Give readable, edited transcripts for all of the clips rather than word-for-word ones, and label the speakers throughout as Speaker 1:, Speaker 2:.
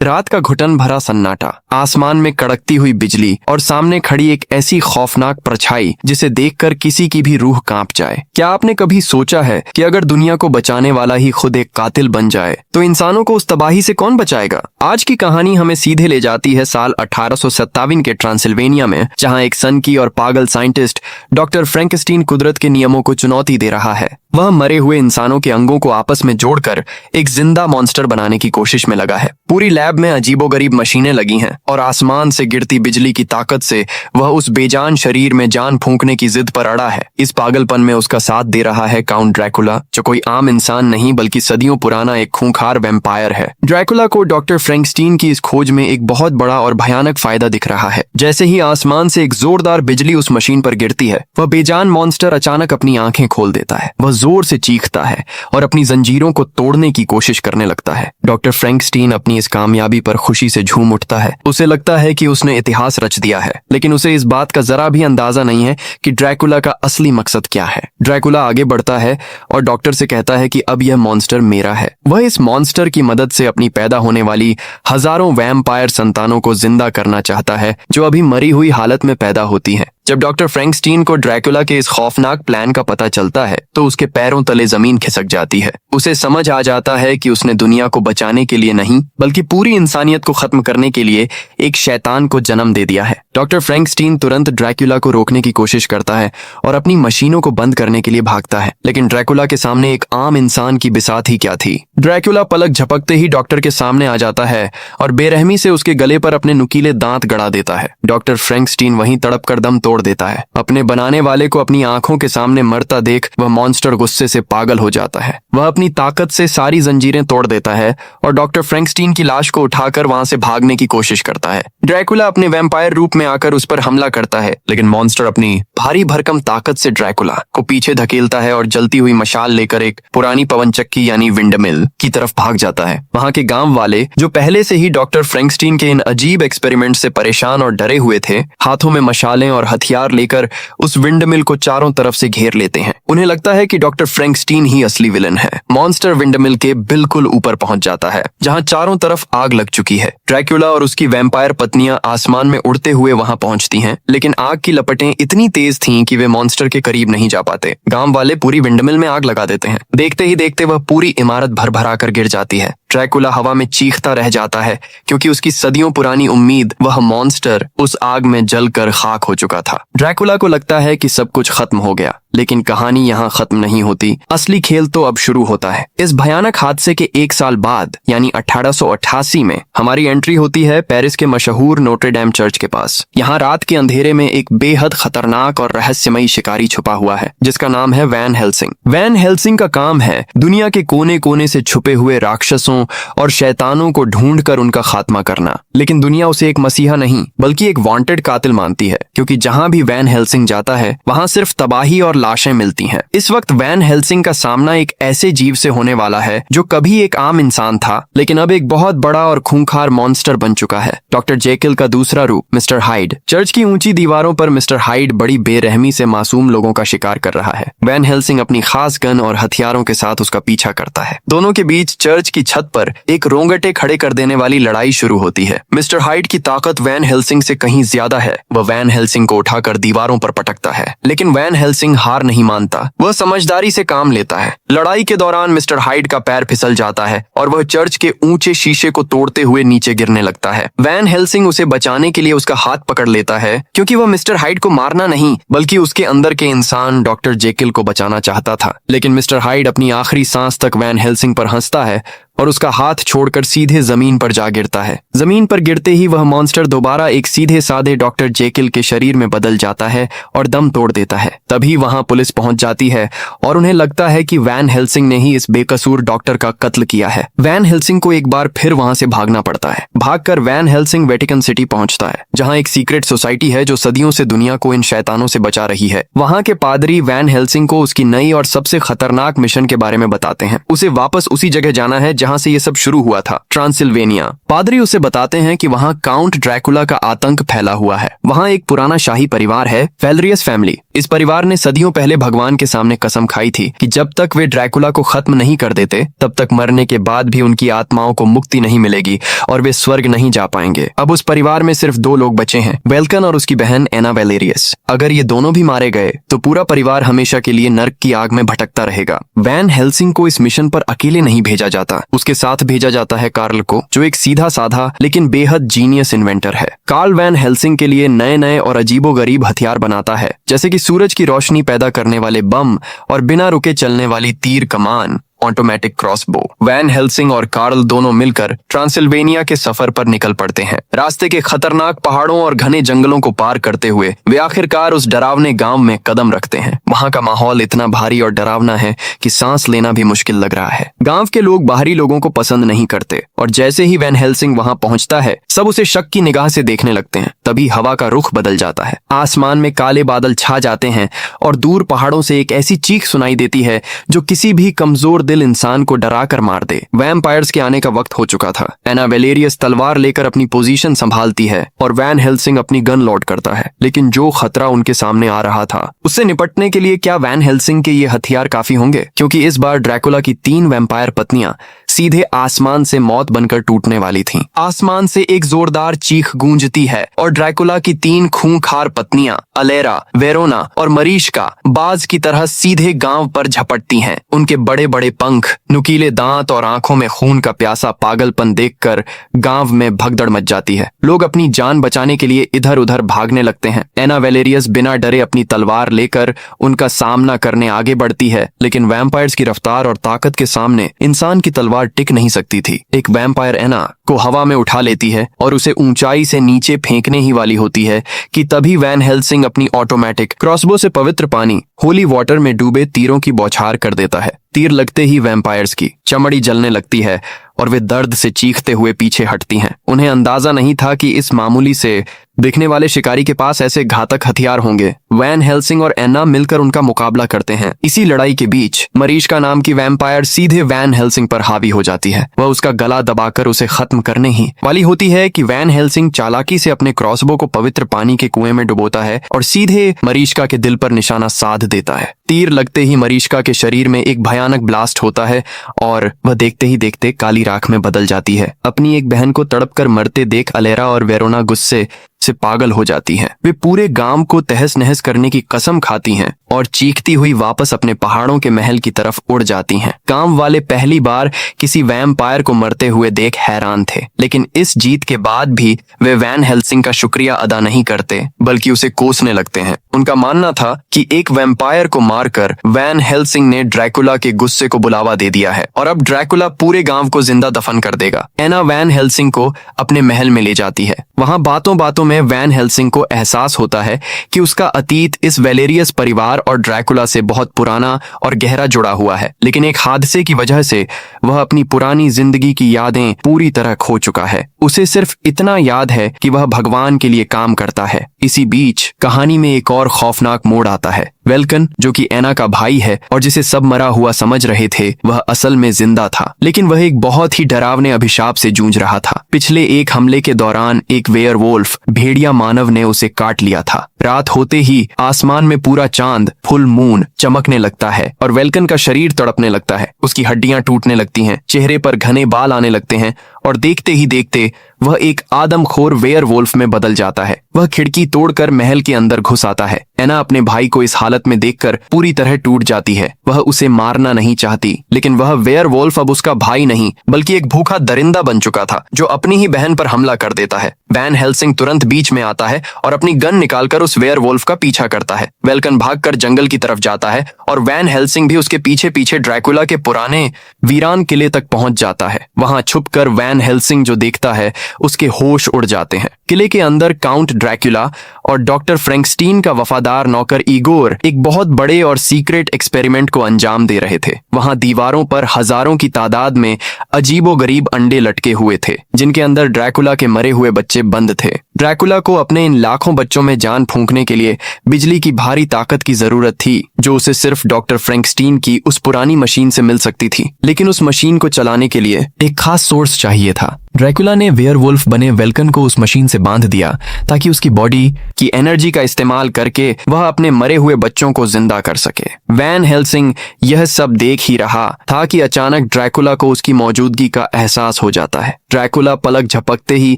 Speaker 1: रात का घुटन भरा सन्नाटा, आसमान में कड़कती हुई बिजली और सामने खड़ी एक ऐसी खौफनाक परछाई जिसे देखकर किसी की भी रूह कांप जाए। क्या आपने कभी सोचा है कि अगर दुनिया को बचाने वाला ही खुद एक कातिल बन जाए तो इंसानों को उस तबाही से कौन बचाएगा? आज की कहानी हमें सीधे ले जाती है साल 1857 के ट्रांसिल्वेनिया में, जहां एक सनकी और पागल साइंटिस्ट डॉक्टर फ्रैंकेनस्टीन कुदरत के नियमों को चुनौती दे रहा है। वह मरे हुए इंसानों के अंगों को आपस में जोड़कर एक जिंदा मॉन्स्टर बनाने की कोशिश में लगा है। पूरी लैब में अजीबोगरीब मशीनें लगी हैं और आसमान से गिरती बिजली की ताकत से वह उस बेजान शरीर में जान फूंकने की जिद पर अड़ा है। इस पागलपन में उसका साथ दे रहा है काउंट ड्रैकुला, जो कोई आम इंसान नहीं बल्कि सदियों पुराना एक खूंखार वैम्पायर है। ड्रैकुला को डॉक्टर फ्रैंकेनस्टीन की इस खोज में एक बहुत बड़ा और भयानक फायदा दिख रहा है। जैसे ही आसमान से एक जोरदार बिजली उस मशीन पर गिरती है, वह बेजान मॉन्स्टर अचानक अपनी आंखें खोल देता है। वह जोर से चीखता है और अपनी जंजीरों को तोड़ने की कोशिश करने लगता है। डॉक्टर फ्रैंकेनस्टीन अपनी इस कामयाबी पर खुशी से झूम उठता है। उसे लगता है कि उसने इतिहास रच दिया है, लेकिन उसे इस बात का जरा भी अंदाजा नहीं है कि ड्रैकुला का असली मकसद क्या है। ड्रैकुला आगे बढ़ता है और डॉक्टर से कहता है कि अब यह मॉन्स्टर मेरा है। वह इस मॉन्स्टर की मदद से अपनी पैदा होने वाली हजारों वैम्पायर संतानों को जिंदा करना चाहता है, जो अभी मरी हुई हालत में पैदा होती हैं। जब डॉक्टर फ्रैंकेनस्टीन को ड्रैकुला के इस खौफनाक प्लान का पता चलता है तो उसके पैरों तले जमीन खिसक जाती है। उसे समझ आ जाता है कि उसने दुनिया को बचाने के लिए नहीं बल्कि पूरी इंसानियत को खत्म करने के लिए एक शैतान को जन्म दे दिया है। डॉक्टर फ्रैंकेनस्टीन तुरंत ड्रैकुला को रोकने की कोशिश करता है और अपनी मशीनों को बंद करने के लिए भागता है, लेकिन ड्रैकुला के सामने एक आम इंसान की बिसात ही क्या थी। ड्रैकुला पलक झपकते ही डॉक्टर के सामने आ जाता है और बेरहमी से उसके गले पर अपने नुकीले दांत गड़ा देता है। डॉक्टर फ्रैंकेनस्टीन वहीं तड़प कर दम तोड़ देता है। अपने बनाने वाले को अपनी आंखों के सामने मरता देख वह मॉन्स्टर गुस्से से पागल हो जाता है। वह अपनी ताकत से सारी जंजीरें तोड़ देता है और डॉक्टर फ्रैंकेनस्टीन की लाश को उठाकर वहां से भागने की कोशिश करता है। ड्रैकुला अपने वैम्पायर रूप में आकर उस पर हमला करता है, लेकिन मॉन्स्टर अपनी भारी भरकम ताकत से ड्रैकुला को पीछे धकेलता है और जलती हुई मशाल लेकर एक पुरानी पवन चक्की यानी विंडमिल की तरफ भाग जाता है। वहां के गांव वाले, जो पहले से ही डॉक्टर फ्रैंकेनस्टीन के इन अजीब एक्सपेरिमेंट से परेशान और डरे हुए थे, हाथों में मशालें और हथियार लेकर उस विंडमिल को चारों तरफ से घेर लेते हैं। उन्हें लगता है कि डॉक्टर फ्रैंकेनस्टीन ही असली विलन है। मॉन्स्टर विंडमिल के बिल्कुल ऊपर पहुंच जाता है, जहां चारों तरफ आग लग चुकी है। ड्रैकुला और उसकी वैम्पायर पत्नियां आसमान में उड़ते हुए वहां पहुंचती हैं, लेकिन आग की लपटें इतनी तेज थीं कि वे मॉन्स्टर के करीब नहीं जा पाते। गांव वाले पूरी विंडमिल में आग लगा देते हैं। देखते ही देखते वह पूरी इमारत भर भरा कर गिर जाती है। ड्रैकुला हवा में चीखता रह जाता है, क्योंकि उसकी सदियों पुरानी उम्मीद, वह मॉन्स्टर, उस आग में जलकर खाक हो चुका था। ड्रैकुला को लगता है कि सब कुछ खत्म हो गया, लेकिन कहानी यहाँ खत्म नहीं होती। असली खेल तो अब शुरू होता है। इस भयानक हादसे के 1 साल बाद यानी 1888 में हमारी एंट्री होती है पेरिस के मशहूर नोट्रे डेम चर्च के पास। यहाँ रात के अंधेरे में एक बेहद खतरनाक और रहस्यमयी शिकारी छुपा हुआ है, जिसका नाम है वैन हेल्सिंग। वैन हेल्सिंग का काम है दुनिया के कोने कोने से छुपे हुए राक्षसों और शैतानों को ढूंढकर उनका खात्मा करना। लेकिन दुनिया उसे एक मसीहा नहीं बल्कि एक वांटेड कातिल मानती है, क्योंकि जहां भी वैन हेल्सिंग जाता है वहां सिर्फ तबाही और लाशें मिलती हैं। इस वक्त वैन हेल्सिंग का सामना एक ऐसे जीव से होने वाला है जो कभी एक आम इंसान था, लेकिन अब एक बहुत बड़ा और खूंखार मॉन्स्टर बन चुका है। डॉक्टर जेकिल का दूसरा रूप, मिस्टर हाइड। चर्च की ऊंची दीवारों पर मिस्टर हाइड बड़ी बेरहमी से मासूम लोगों का शिकार कर रहा है। वैन हेल्सिंग अपनी खास गन और हथियारों के साथ उसका पीछा करता है। दोनों के बीच चर्च की छत पर एक रोंगटे खड़े कर देने वाली लड़ाई शुरू होती है। मिस्टर हाइड की ताकत वैन हेल्सिंग से कहीं ज्यादा है। वह वैन हेल्सिंग को उठाकर दीवारों पर पटकता है, लेकिन वैन हेल्सिंग हार नहीं मानता। वह समझदारी से काम लेता है। लड़ाई के दौरान मिस्टर हाइड का पैर फिसल जाता है और वह चर्च के ऊंचे शीशे को तोड़ते हुए नीचे गिरने लगता है। वैन हेल्सिंग उसे बचाने के लिए उसका हाथ पकड़ लेता है, क्योंकि वह मिस्टर हाइड को मारना नहीं बल्कि उसके अंदर के इंसान डॉक्टर जेकिल को बचाना चाहता था। लेकिन मिस्टर हाइड अपनी आखिरी सांस तक वैन हेल्सिंग पर हंसता है और उसका हाथ छोड़कर सीधे जमीन पर जा गिरता है। जमीन पर गिरते ही वह मॉन्स्टर दोबारा एक सीधे साधे डॉक्टर जेकिल के शरीर में बदल जाता है और दम तोड़ देता है। तभी वहां पुलिस पहुंच जाती है और उन्हें लगता है कि वैन हेल्सिंग ने ही इस बेकसूर डॉक्टर का कत्ल किया है। वैन हेल्सिंग को एक बार फिर वहां से भागना पड़ता है। भागकर वैन हेल्सिंग वेटिकन सिटी पहुंचता है, जहां एक सीक्रेट सोसाइटी है जो सदियों से दुनिया को इन शैतानों से बचा रही है। वहां के पादरी वैन हेल्सिंग को उसकी नई और सबसे खतरनाक मिशन के बारे में बताते हैं। उसे वापस उसी जगह जाना है जहां जहाँ से ये सब शुरू हुआ था, ट्रांसिल्वेनिया। पादरी उसे बताते हैं कि वहाँ काउंट ड्रैकुला का आतंक फैला हुआ है। वहाँ एक पुराना शाही परिवार है, वेलरियस फैमिली। इस परिवार ने सदियों पहले भगवान के सामने कसम खाई थी कि जब तक वे ड्रैकुला को खत्म नहीं कर देते तब तक मरने के बाद भी उनकी आत्माओं को मुक्ति नहीं मिलेगी और वे स्वर्ग नहीं जा पाएंगे। अब उस परिवार में सिर्फ 2 लोग बचे हैं, वेल्कन और उसकी बहन एना वेलेरियस। अगर ये दोनों भी मारे गए तो पूरा परिवार हमेशा के लिए नर्क की आग में भटकता रहेगा। वैन हेल्सिंग को इस मिशन पर अकेले नहीं भेजा जाता, उसके साथ भेजा जाता है कार्ल को, जो एक सीधा साधा लेकिन बेहद जीनियस इन्वेंटर है। कार्ल वैन हेल्सिंग के लिए नए नए और अजीबोगरीब हथियार बनाता है, जैसे कि सूरज की रोशनी पैदा करने वाले बम और बिना रुके चलने वाली तीर कमान, ऑटोमेटिक क्रॉसबो। वैन हेल्सिंग और कार्ल दोनों मिलकर ट्रांसिल्वेनिया के सफर पर निकल पड़ते हैं। रास्ते के खतरनाक पहाड़ों और घने जंगलों को पार करते हुए वे आखिरकार उस डरावने गांव में कदम रखते हैं। वहां का माहौल इतना भारी और डरावना है कि सांस लेना भी मुश्किल लग रहा है। गांव के लोग बाहरी लोगों को पसंद नहीं करते और जैसे ही वैन हेल्सिंग वहां पहुंचता है सब उसे शक की निगाह से देखने लगते हैं। तभी हवा का रुख बदल जाता है, आसमान में काले बादल छा जाते हैं और दूर पहाड़ों से एक ऐसी चीख सुनाई देती है जो किसी भी कमजोर दिल इंसान को डरा कर मार दे। वैम्पायर्स के आने का वक्त हो चुका था। एना वेलेरियस तलवार लेकर अपनी पोजीशन संभालती है और वैन हेल्सिंग अपनी गन लोड करता है, लेकिन जो खतरा उनके सामने आ रहा था उससे निपटने के लिए क्या वैन हेल्सिंग के ये हथियार काफी होंगे? क्योंकि इस बार ड्रैकुला की 3 वैम्पायर पत्नियां सीधे आसमान से मौत बनकर टूटने वाली थीं। आसमान से एक जोरदार चीख गूंजती है और ड्रैकुला की 3 खूंखार पत्नियां अलेरा, वेरोना और मरीशका बाज की तरह सीधे गांव पर झपटती हैं। उनके बड़े बड़े पंख, नुकीले दांत और आंखों में खून का प्यासा पागलपन देखकर गांव में भगदड़ मच जाती है। लोग अपनी जान बचाने के लिए इधर उधर भागने लगते हैं। एना वेलेरियस बिना डरे अपनी तलवार लेकर उनका सामना करने आगे बढ़ती है, लेकिन वैम्पायर्स की रफ्तार और ताकत के सामने इंसान की तलवार टिक नहीं सकती थी। एक वैम्पायर एना को हवा में उठा लेती है और उसे ऊंचाई से नीचे फेंकने ही वाली होती है कि तभी वैन हेल्सिंग अपनी ऑटोमेटिक क्रॉसबो से पवित्र पानी होली वाटर में डूबे तीरों की बौछार कर देता है। तीर लगते ही वैम्पायर्स की चमड़ी जलने लगती है और वे दर्द से चीखते हुए पीछे हटती हैं। उन्हें अंदाजा नहीं था कि इस मामूली से दिखने वाले शिकारी के पास ऐसे घातक हथियार होंगे। वैन हेल्सिंग और एना मिलकर उनका मुकाबला करते हैं। इसी लड़ाई के बीच मरीशका नाम की वैम्पायर सीधे वैन हेल्सिंग पर हावी हो जाती है। वह उसका गला दबाकर उसे खत्म करने ही वाली होती है कि वैन हेल्सिंग चालाकी से अपने क्रॉसबो को पवित्र पानी के कुएं में डुबोता है और सीधे मरीशका के दिल पर निशाना साध देता है। तीर लगते ही मरीशका के शरीर में एक भयानक ब्लास्ट होता है और वह देखते ही देखते काली राख में बदल जाती है। अपनी एक बहन को तड़पकर मरते देख अलेरा और वेरोना गुस्से से पागल हो जाती हैं। वे पूरे गांव को तहस नहस करने की कसम खाती हैं और चीखती हुई वापस अपने पहाड़ों के महल की तरफ उड़ जाती हैं। गांव वाले पहली बार किसी वैम्पायर को मरते हुए देख हैरान थे, लेकिन इस जीत के बाद भी वे वैन हेल्सिंग का शुक्रिया अदा नहीं करते बल्कि उसे कोसने लगते हैं। उनका मानना था कि एक वैम्पायर को मारकर वैन हेल्सिंग ने ड्रैकुला के गुस्से को बुलावा दे दिया है और अब ड्रैकुला पूरे गांव को जिंदा दफन कर देगा। एना वैन हेल्सिंग को अपने महल में ले जाती है। वहां बातों बातों में वैन हेल्सिंग को एहसास होता है कि उसका अतीत इस वेलेरियस परिवार और ड्रैकुला से बहुत पुराना और गहरा जुड़ा हुआ है, लेकिन एक हादसे की वजह से वह अपनी पुरानी जिंदगी की यादें पूरी तरह खो चुका है। उसे सिर्फ इतना याद है कि वह भगवान के लिए काम करता है। इसी बीच कहानी में एक और खौफनाक मोड़ आता है। वेल्कन, जो कि एना का भाई है और जिसे सब मरा हुआ समझ रहे थे, वह असल में जिंदा था, लेकिन वह एक बहुत ही डरावने अभिशाप से जूझ रहा था। पिछले एक हमले के दौरान एक वेयरवुल्फ भेड़िया मानव ने उसे काट लिया था। रात होते ही आसमान में पूरा चांद, फुल मून चमकने लगता है और वेल्कन का शरीर तड़पने लगता है। उसकी हड्डियां टूटने लगती हैं, चेहरे पर घने बाल आने लगते हैं और देखते ही देखते वह एक आदमखोर वेयरवुल्फ में बदल जाता है। वह खिड़की तोड़कर महल के अंदर घुस आता है। एना अपने भाई को इस हालत में देखकर पूरी तरह टूट जाती है। वह उसे मारना नहीं चाहती, लेकिन वह वेयरवुल्फ अब उसका भाई नहीं बल्कि एक भूखा दरिंदा बन चुका था जो अपनी ही बहन पर हमला कर देता है। वैन हेल्सिंग तुरंत बीच में आता है और अपनी गन निकालकर उस वेयरवुल्फ का पीछा करता है। वेल्कन भागकर जंगल की तरफ जाता है और वैन हेल्सिंग भी उसके पीछे पीछे ड्रैकुला के पुराने वीरान किले तक पहुंच जाता है। वहां छुपकर वैन वैन हेल्सिंग जो देखता है उसके होश उड़ जाते हैं। किले के अंदर काउंट ड्रैकुला और डॉक्टर फ्रैंकस्टीन का वफादार नौकर इगोर एक बहुत बड़े और सीक्रेट एक्सपेरिमेंट को अंजाम दे रहे थे। वहां दीवारों पर हजारों की तादाद में अजीबोगरीब अंडे लटके हुए थे जिनके अंदर ड्रैकुला के मरे हुए बच्चे बंद थे। ड्रैकुला को अपने इन लाखों बच्चों में जान फूंकने के लिए बिजली की भारी ताकत की जरूरत थी जो उसे सिर्फ डॉक्टर फ्रैंकस्टीन की उस पुरानी मशीन से मिल सकती थी। लेकिन उस मशीन को चलाने के लिए एक खास सोर्स चाहिए था। ड्रैकुला ने वेयरवुल्फ बने वेल्कन को उस मशीन से बांध दिया ताकि उसकी बॉडी की एनर्जी का इस्तेमाल करके वह अपने मरे हुए बच्चों को जिंदा कर सके। वैन हेल्सिंग यह सब देख ही रहा था कि अचानक ड्रैकुला को उसकी मौजूदगी का एहसास हो जाता है। ड्रैकुला पलक झपकते ही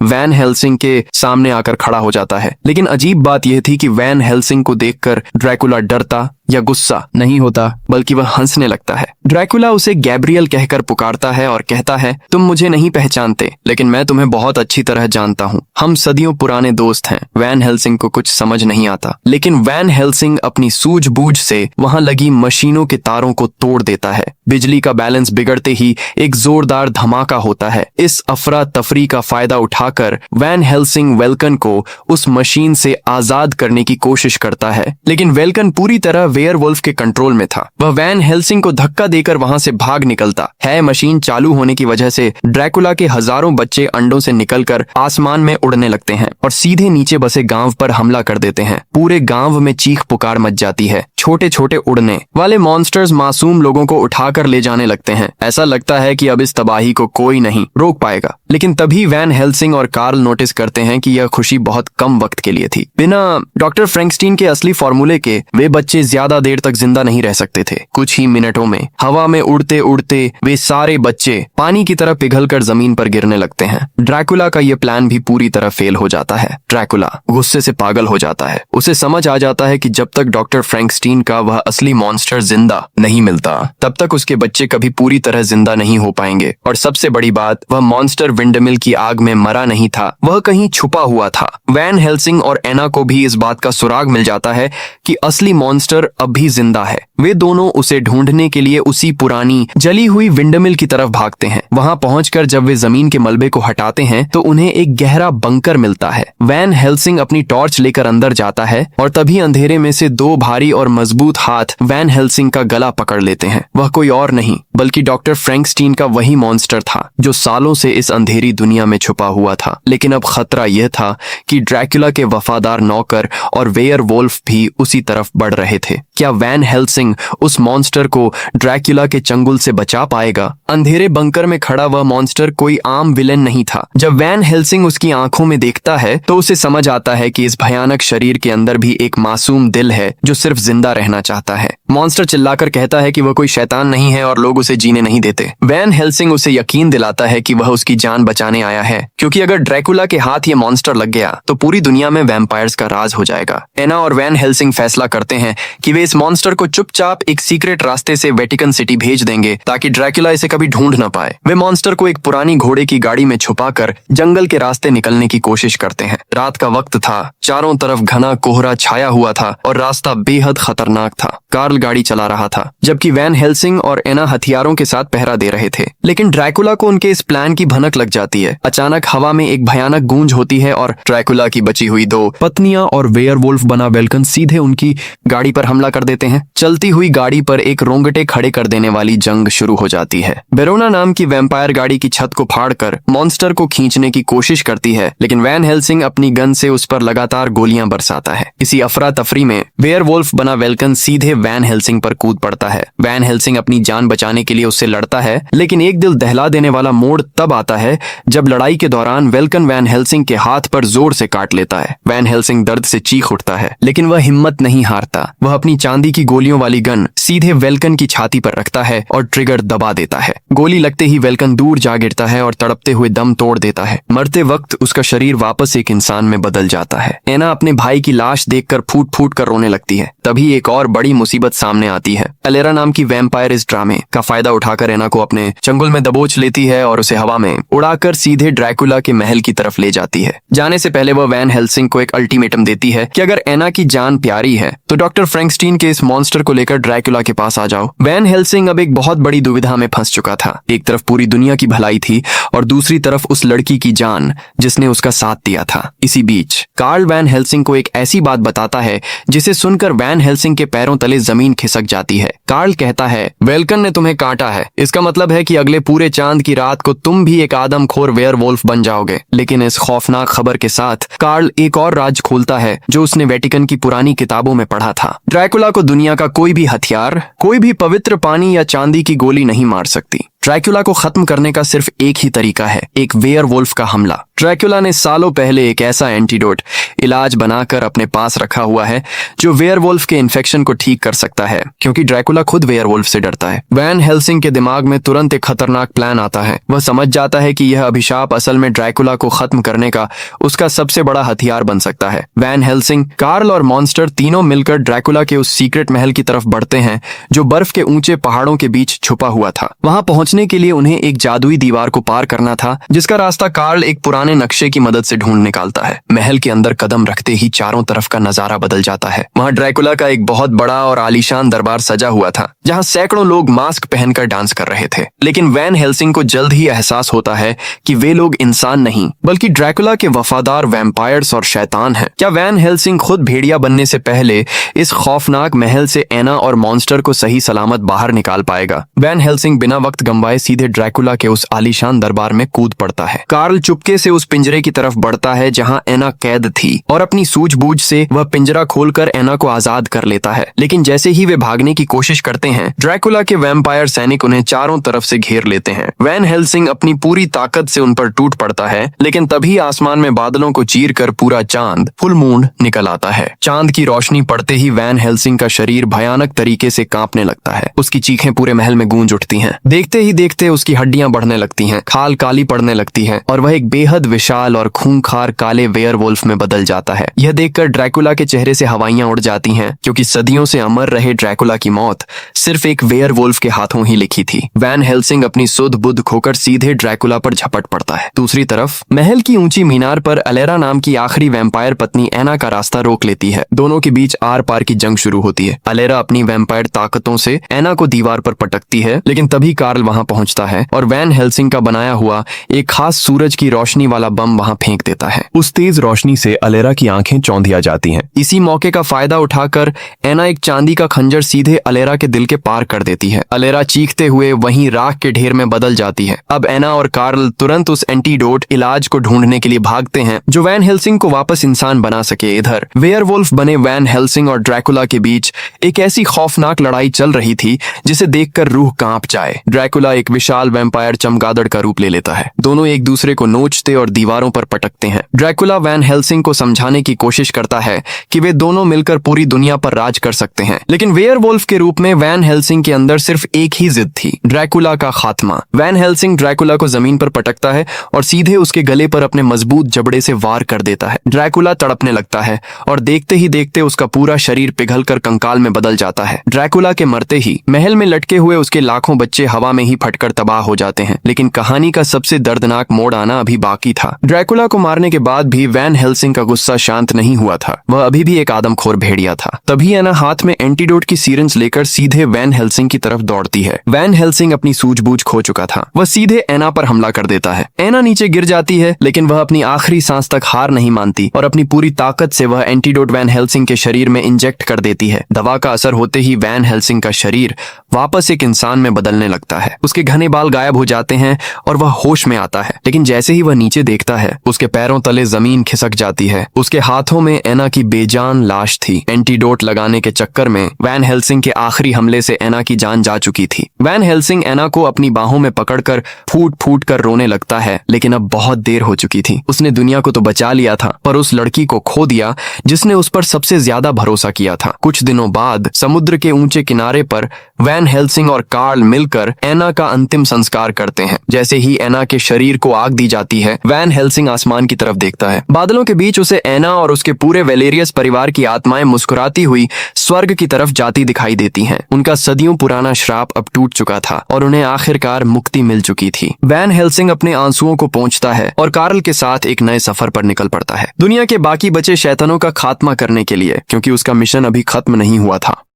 Speaker 1: वैन हेल्सिंग के सामने आकर खड़ा हो जाता है। लेकिन अजीब बात यह थी कि वैन हेल्सिंग को देखकर ड्रैकुला डरता या गुस्सा नहीं होता बल्कि वह हंसने लगता है। ड्रैकुला उसे गैब्रियल कहकर पुकारता है और कहता है, तुम मुझे नहीं पहचानते लेकिन मैं तुम्हें बहुत अच्छी तरह जानता हूँ। हम सदियों पुराने दोस्त हैं। वैन हेल्सिंग को कुछ समझ नहीं आता लेकिन वैन हेल्सिंग अपनी सूझबूझ से वहां लगी मशीनों के तारों को तोड़ देता है। बिजली का बैलेंस बिगड़ते ही एक जोरदार धमाका होता है। इस अफरा तफरी का फायदा उठाकर वैन हेल्सिंग वेल्कन को उस मशीन से आजाद करने की कोशिश करता है लेकिन वेल्कन पूरी तरह वेयरवुल्फ के कंट्रोल में था। वह वैन हेल्सिंग को धक्का देकर वहां से भाग निकलता है। मशीन चालू होने की वजह से ड्रैकुला के हजारों बच्चे अंडों से निकलकर आसमान में उड़ने लगते हैं और सीधे नीचे बसे गांव पर हमला कर देते हैं। पूरे गांव में चीख पुकार मच जाती है। छोटे छोटे उड़ने वाले मॉन्स्टर्स मासूम लोगों को उठाकर ले जाने लगते हैं। ऐसा लगता है कि अब इस तबाही को कोई नहीं रोक पाएगा। लेकिन तभी वैन हेल्सिंग और कार्ल नोटिस करते हैं कि यह खुशी बहुत कम वक्त के लिए थी। बिना डॉक्टर फ्रैंकस्टीन के असली फॉर्मूले के वे बच्चे ज्यादा देर तक जिंदा नहीं रह सकते थे। कुछ ही मिनटों में हवा में उड़ते उड़ते वे सारे बच्चे पानी की तरह पिघलकर जमीन पर गिरने लगते हैं। ड्रैकुला का यह प्लान भी पूरी तरह फेल हो जाता है। ड्रैकुला गुस्से से पागल हो जाता है। उसे समझ आ जाता है कि जब तक डॉक्टर फ्रैंकस्टीन का वह असली मॉन्स्टर जिंदा नहीं मिलता तब तक उसके बच्चे कभी पूरी तरह जिंदा नहीं हो पाएंगे। और सबसे बड़ी बात, वह मॉन्स्टर विंडमिल की आग में मरा नहीं था, वह कहीं छुपा हुआ था। वैन हेल्सिंग और एना को भी इस बात का सुराग मिल जाता है कि असली मॉन्स्टर अब भी जिंदा है। वे दोनों उसे ढूंढने के लिए उसी पुरानी जली हुई विंडमिल की तरफ भागते हैं। वहां पहुंचकर जब वे जमीन के मलबे को हटाते हैं तो उन्हें एक गहरा बंकर मिलता है। वैन हेल्सिंग अपनी टॉर्च लेकर अंदर जाता है और तभी अंधेरे में से दो भारी और मजबूत हाथ वैन हेल्सिंग का गला पकड़ लेते हैं। वह कोई और नहीं बल्कि डॉक्टर फ्रैंकस्टीन का वही मॉन्स्टर था जो सालों से इस अंधेरी दुनिया में छुपा हुआ था। लेकिन अब खतरा यह था कि ड्रैकुला के वफादार नौकर और वेयरवुल्फ भी उसी तरफ बढ़ रहे थे। क्या वैन हेल्सिंग उस मॉन्स्टर को ड्रैकुला के चंगुल से बचा पाएगा? अंधेरे बंकर में खड़ा वह मॉन्स्टर कोई आम विलेन नहीं था। जब वैन हेल्सिंग उसकी आंखों में देखता है तो उसे समझ आता है कि इस भयानक शरीर के अंदर भी एक मासूम दिल है जो सिर्फ जिंदा रहना चाहता है। मॉन्स्टर चिल्लाकर कहता है कि वह कोई शैतान नहीं है और लोग उसे जीने नहीं देते। वैन हेल्सिंग उसे यकीन दिलाता है कि वह उसकी जान बचाने आया है, क्योंकि अगर ड्रैकुला के हाथ ये मॉन्स्टर लग गया तो पूरी दुनिया में वैम्पायर्स का राज हो जाएगा। एना और वैन हेल्सिंग फैसला करते हैं कि वे इस मॉन्स्टर को चुपचाप एक सीक्रेट रास्ते से वेटिकन सिटी भेज देंगे ताकि ड्रैकुला इसे कभी ढूंढ न पाए। वे मॉन्स्टर को एक पुरानी घोड़े की गाड़ी में छुपाकर जंगल के रास्ते निकलने की कोशिश करते हैं। रात का वक्त था, चारों तरफ घना कोहरा छाया हुआ था और रास्ता बेहद खतरनाक था। कार्ल गाड़ी चला रहा था जबकि वैन हेल्सिंग और एना हथियारों के साथ पहरा दे रहे थे। लेकिन ड्रैकुला को उनके इस प्लान की भनक लग जाती है। अचानक हवा में एक भयानक गूंज होती है और ड्रैकुला की बची हुई दो पत्नियां और वेयरवुल्फ बना वेल्कन सीधे उनकी गाड़ी पर हमला कर देते हैं। चलती हुई गाड़ी पर एक रोंगटे खड़े कर देने वाली जंग शुरू हो जाती है। बेरोना नाम की वैम्पायर गाड़ी की छत को फाड़कर मॉन्स्टर को खींचने की कोशिश करती है, लेकिन वैन हेल्सिंग अपनी गन से उस पर लगातार गोलियां बरसाता है। इसी अफरा तफरी में वेयरवुल्फ बना वेल्कन सीधे वैन हेल्सिंग पर कूद पड़ता है। वैन हेल्सिंग अपनी जान बचाने के लिए उससे लड़ता है, लेकिन एक दिल दहला देने वाला मोड़ तब आता है जब लड़ाई के दौरान वेल्कन वैन हेल्सिंग के हाथ पर जोर से काट लेता है। वैन हेल्सिंग दर्द से चीख उठता है, लेकिन वह हिम्मत नहीं हारता। वह अपनी चांदी की गोलियों वाली गन सीधे वेल्कन की छाती पर रखता है और ट्रिगर दबा देता है। गोली लगते ही वेल्कन दूर जा गिरता है और तड़पते हुए दम तोड़ देता है। मरते वक्त उसका शरीर वापस एक इंसान में बदल जाता है। एना अपने भाई की लाश देखकर फूट फूट कर रोने लगती है। तभी एक और बड़ी मुसीबत सामने आती है। एलेरा नाम की वैम्पायर इस ड्रामे का फायदा उठाकर एना को अपने चंगुल में दबोच लेती है और उसे हवा में उड़ाकर सीधे ड्रैकुला के महल की तरफ ले जाती है। जाने से पहले वह वैन हेल्सिंग को एक अल्टीमेटम देती है कि अगर एना की जान प्यारी है तो डॉक्टर फ्रैंकस्टीन फ्रैंकेनस्टीन के इस मॉन्स्टर को लेकर ड्रैकुला के पास आ जाओ। वैन हेल्सिंग अब एक बहुत बड़ी दुविधा में फंस चुका था। एक तरफ पूरी दुनिया की भलाई थी और दूसरी तरफ उस लड़की की जान जिसने उसका साथ दिया था। इसी बीच कार्ल वैन हेल्सिंग को एक ऐसी बात बताता है जिसे सुनकर वैन हेल्सिंग के पैरों तले जमीन खिसक जाती है। कार्ल कहता है, वेल्कन ने तुम्हें काटा है। इसका मतलब है कि अगले पूरे चांद की रात को तुम भी एक आदमखोर वेयरवुल्फ बन जाओगे। लेकिन इस खौफनाक खबर के साथ कार्ल एक और राज खोलता है जो उसने वेटिकन की पुरानी किताबों में पढ़ा था। ड्रैकुला को दुनिया का कोई भी हथियार, कोई भी पवित्र पानी या चांदी की गोली नहीं मार सकती। ड्रैकुला को खत्म करने का सिर्फ एक ही तरीका है, एक वेयरवुल्फ का हमला। ड्रैकुला ने सालों पहले एक ऐसा एंटीडोट, इलाज बनाकर अपने पास रखा हुआ है जो वेयरवुल्फ के इन्फेक्शन को ठीक कर सकता है, क्योंकि ड्रैकुला खुद वेयरवुल्फ से डरता है। वैन हेल्सिंग के दिमाग में तुरंत एक खतरनाक प्लान आता है। वह समझ जाता है कि यह अभिशाप असल में ड्रैकुला को खत्म करने का उसका सबसे बड़ा हथियार बन सकता है। वैन हेल्सिंग, कार्ल और मॉन्स्टर तीनों मिलकर ड्रैकुला के उस सीक्रेट महल की तरफ बढ़ते हैं जो बर्फ के ऊंचे पहाड़ों के बीच छुपा हुआ था। वहां पहुंचने के लिए उन्हें एक जादुई दीवार को पार करना था, जिसका रास्ता कार्ल एक पुराने नक्शे की मदद से ढूंढ निकालता है। महल के अंदर कदम रखते ही चारों तरफ का नजारा बदल जाता है। वहां ड्रैकुला का एक बहुत बड़ा और आलीशान दरबार सजा हुआ था, जहां सैकड़ों लोग मास्क पहनकर डांस कर रहे थे। लेकिन वैन हेल्सिंग को जल्द ही एहसास होता है कि वे लोग इंसान नहीं, बल्कि ड्रैकुला के वफादार वैम्पायर्स और शैतान हैं। क्या वैन हेल्सिंग खुद भेड़िया बनने से पहले इस खौफनाक महल से एना और मॉन्स्टर को सही सलामत बाहर निकाल पाएगा? वैन हेल्सिंग बिना वक्त गंवाए सीधे ड्रैकुला के उस आलीशान दरबार में कूद पड़ता है। कार्ल चुपके से उस पिंजरे की तरफ बढ़ता है जहां एना कैद थी, और अपनी सूझबूझ से वह पिंजरा खोलकर एना को आजाद कर लेता है। लेकिन जैसे ही वे भागने की कोशिश करते हैं, ड्रैकुला के वैम्पायर सैनिक उन्हें चारों तरफ से घेर लेते हैं। वैन हेल्सिंग अपनी पूरी ताकत से उन पर टूट पड़ता है, लेकिन तभी आसमान में बादलों को चीर कर पूरा चांद, फुल मून निकल आता है। चांद की रोशनी पड़ते ही वैन हेल्सिंग का शरीर भयानक तरीके से कांपने लगता है। उसकी चीखें पूरे महल में गूंज उठती हैं। देखते ही देखते उसकी हड्डियां बढ़ने लगती हैं, खाल काली पड़ने लगती है और वह एक बेहद विशाल और खूंखार काले वेयरवुल्फ में बदल जाता है। यह देखकर ड्रैकुला के चेहरे से हवाइयां उड़ जाती हैं, क्योंकि सदियों से अमर रहे ड्रैकुला की मौत सिर्फ एक वेयरवुल्फ के हाथों ही लिखी थी। वैन हेल्सिंग अपनी सुध बुध खोकर सीधे ड्रैकुला पर झपट पड़ता है। दूसरी तरफ महल की ऊंची मीनार पर अलेरा नाम की आखिरी वैम्पायर पत्नी एना का रास्ता रोक लेती है। दोनों के बीच आर पार की जंग शुरू होती है। अलेरा अपनी वैम्पायर ताकतों से एना को दीवार पर पटकती है, लेकिन तभी कार्ल वहां पहुंचता है और वैन हेल्सिंग का बनाया हुआ एक खास सूरज की रोशनी वाला बम वहां फेंक देता है।
Speaker 2: उस तेज रोशनी से अलेरा की आंखें चौंधिया जाती हैं।
Speaker 1: इसी मौके का फायदा उठाकर एना एक चांदी का खंजर सीधे अलेरा के दिल के पार कर देती है। अलेरा चीखते हुए वहीं राख के ढेर में बदल जाती है। अब एना और कार्ल तुरंत उस एंटीडोट, इलाज को ढूंढने के लिए भागते हैं जो वैन हेल्सिंग को वापस इंसान बना सके। इधर वेयरवुल्फ बने वैन हेल्सिंग और ड्रैकुला के बीच एक ऐसी खौफनाक लड़ाई चल रही थी जिसे देखकर रूह कांप जाए। ड्रैकुला एक विशाल वैम्पायर चमगादड़ का रूप ले लेता है। दोनों एक दूसरे को नोचते और दीवारों पर पटकते हैं। ड्रैकुला वैन हेल्सिंग को समझाने की कोशिश करता है कि वे दोनों मिलकर पूरी दुनिया पर राज कर सकते हैं, लेकिन वेयरवुल्फ के रूप में वैन हेल्सिंग के अंदर सिर्फ एक ही जिद थी, ड्रैकुला का खात्मा। वैन हेल्सिंग ड्रैकुला को जमीन पर पटकता है और सीधे उसके गले पर अपने मजबूत जबड़े से वार कर देता है। ड्रैकुला तड़पने लगता है और देखते ही देखते उसका पूरा शरीर पिघलकर कंकाल में बदल जाता है। ड्रैकुला के मरते ही महल में लटके हुए उसके लाखों बच्चे हवा में ही फटकर तबाह हो जाते हैं। लेकिन कहानी का सबसे दर्दनाक मोड़ आना अभी बाकी था। ड्रैकुला को मारने के बाद भी वैन हेल्सिंग का गुस्सा शांत नहीं हुआ था। वह अभी भी एक आदमखोर भेड़िया था। तभी एना हाथ में एंटीडोट की सीरिंज लेकर सीधे वैन हेल्सिंग की तरफ दौड़ती है। वैन हेल्सिंग अपनी सूझबूझ खो चुका था। वह सीधे एना पर हमला कर देता है। एना नीचे गिर जाती है, लेकिन वह अपनी आखिरी सांस तक हार नहीं मानती और अपनी पूरी ताकत से वह एंटीडोट वैन हेल्सिंग के शरीर में इंजेक्ट कर देती है। दवा का असर होते ही वैन हेल्सिंग का शरीर वापस एक इंसान में बदलने लगता है। उसके घने बाल गायब हो जाते हैं और वह होश में आता है। लेकिन जैसे ही वह नीचे देखता है, उसके पैरों तले जमीन खिसक जाती है। उसके हाथों में एना की बेजान लाश थी। एंटीडोट लगाने के चक्कर में वैन हेल्सिंग के आखिरी हमले से एना की जान जा चुकी थी। वैन हेल्सिंग एना को अपनी बाहों में पकड़कर फूट फूट कर रोने लगता है, लेकिन अब बहुत देर हो चुकी थी। उसने दुनिया को तो बचा लिया था, पर उस लड़की को खो दिया जिसने उस पर सबसे ज्यादा भरोसा किया था। कुछ दिनों बाद समुद्र के ऊंचे किनारे पर वैन हेल्सिंग और कार्ल मिलकर एना का अंतिम संस्कार करते हैं। जैसे ही एना के शरीर को आग दी जाती है, वैन हेल्सिंग आसमान की तरफ देखता है। बादलों के बीच उसे एना और उसके पूरे वेलेरियस परिवार की आत्माएं मुस्कुराती हुई स्वर्ग की तरफ जाती दिखाई देती हैं। उनका सदियों पुराना श्राप अब टूट चुका था और उन्हें आखिरकार मुक्ति मिल चुकी थी। वैन हेल्सिंग अपने आंसुओं को पोंछता है और कार्ल के साथ एक नए सफर पर निकल पड़ता है, दुनिया के बाकी बचे शैतानों का खात्मा करने के लिए, क्योंकि उसका मिशन अभी खत्म नहीं हुआ था।